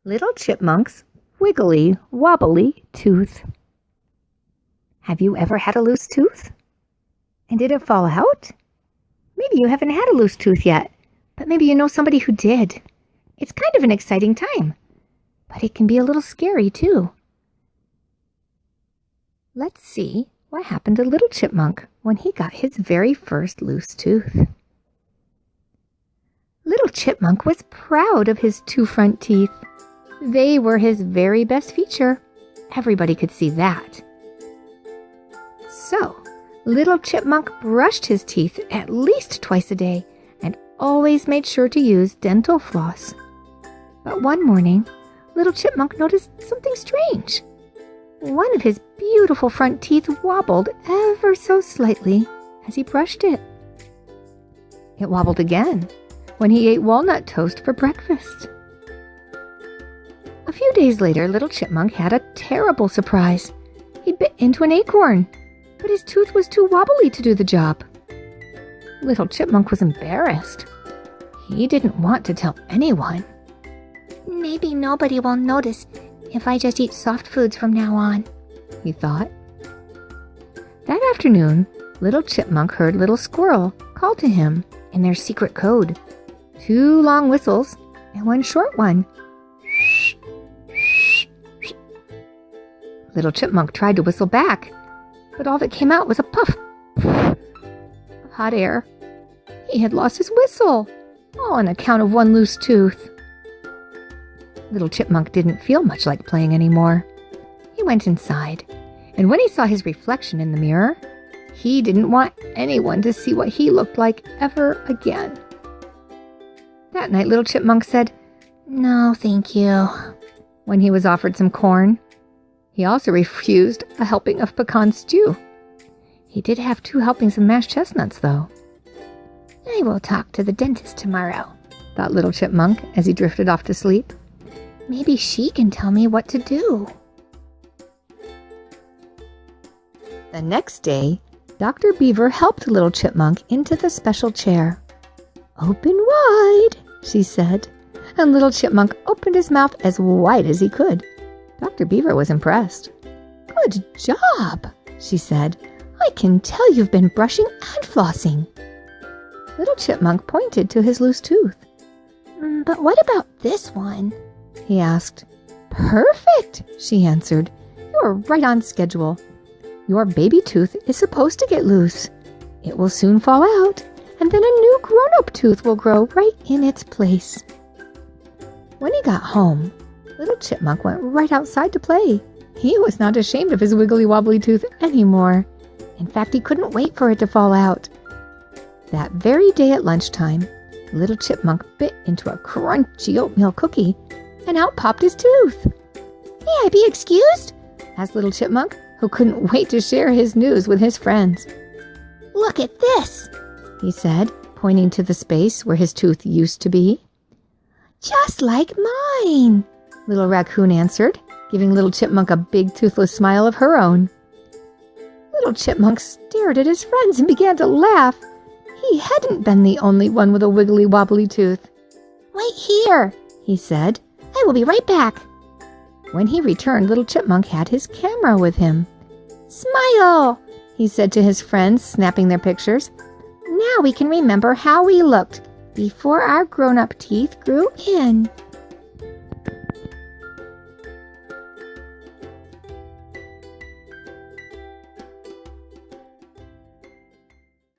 Little Chipmunk's Wiggly Wobbly Tooth. Have you ever had a loose tooth? And did it fall out? Maybe you haven't had a loose tooth yet, but maybe you know somebody who did. It's kind of an exciting time, but it can be a little scary too. Let's see what happened to Little Chipmunk when he got his very first loose tooth. Little Chipmunk was proud of his two front teeth. They were his very best feature. Everybody could see that. So, Little Chipmunk brushed his teeth at least twice a day and always made sure to use dental floss. But one morning, Little Chipmunk noticed something strange. One of his beautiful front teeth wobbled ever so slightly as he brushed it. It wobbled again when he ate walnut toast for breakfast. A few days later, Little Chipmunk had a terrible surprise. He bit into an acorn, but his tooth was too wobbly to do the job. Little Chipmunk was embarrassed. He didn't want to tell anyone. Maybe nobody will notice if I just eat soft foods from now on, he thought. That afternoon, Little Chipmunk heard Little Squirrel call to him in their secret code. 2 long whistles and 1 short one. Little Chipmunk tried to whistle back, but all that came out was a puff of hot air. He had lost his whistle, all on account of one loose tooth. Little Chipmunk didn't feel much like playing anymore. He went inside, and when he saw his reflection in the mirror, he didn't want anyone to see what he looked like ever again. That night, Little Chipmunk said, "No, thank you," when he was offered some corn. He also refused a helping of pecan stew. He did have 2 helpings of mashed chestnuts, though. "I will talk to the dentist tomorrow," thought Little Chipmunk as he drifted off to sleep. "Maybe she can tell me what to do." The next day, Dr. Beaver helped Little Chipmunk into the special chair. "Open wide," she said, and Little Chipmunk opened his mouth as wide as he could. Dr. Beaver was impressed. "Good job," she said. "I can tell you've been brushing and flossing." Little Chipmunk pointed to his loose tooth. "But what about this one?" he asked. "Perfect," she answered. "You're right on schedule. Your baby tooth is supposed to get loose. It will soon fall out, and then a new grown-up tooth will grow right in its place." When he got home, Little Chipmunk went right outside to play. He was not ashamed of his wiggly wobbly tooth anymore. In fact, he couldn't wait for it to fall out. That very day at lunchtime, Little Chipmunk bit into a crunchy oatmeal cookie, and out popped his tooth. "May I be excused?" asked Little Chipmunk, who couldn't wait to share his news with his friends. "Look at this," he said, pointing to the space where his tooth used to be. "Just like mine," Little Raccoon answered, giving Little Chipmunk a big toothless smile of her own. Little Chipmunk stared at his friends and began to laugh. He hadn't been the only one with a wiggly wobbly tooth. "Wait here," he said. "I will be right back." When he returned, Little Chipmunk had his camera with him. "Smile," he said to his friends, snapping their pictures. "Now we can remember how we looked before our grown-up teeth grew in."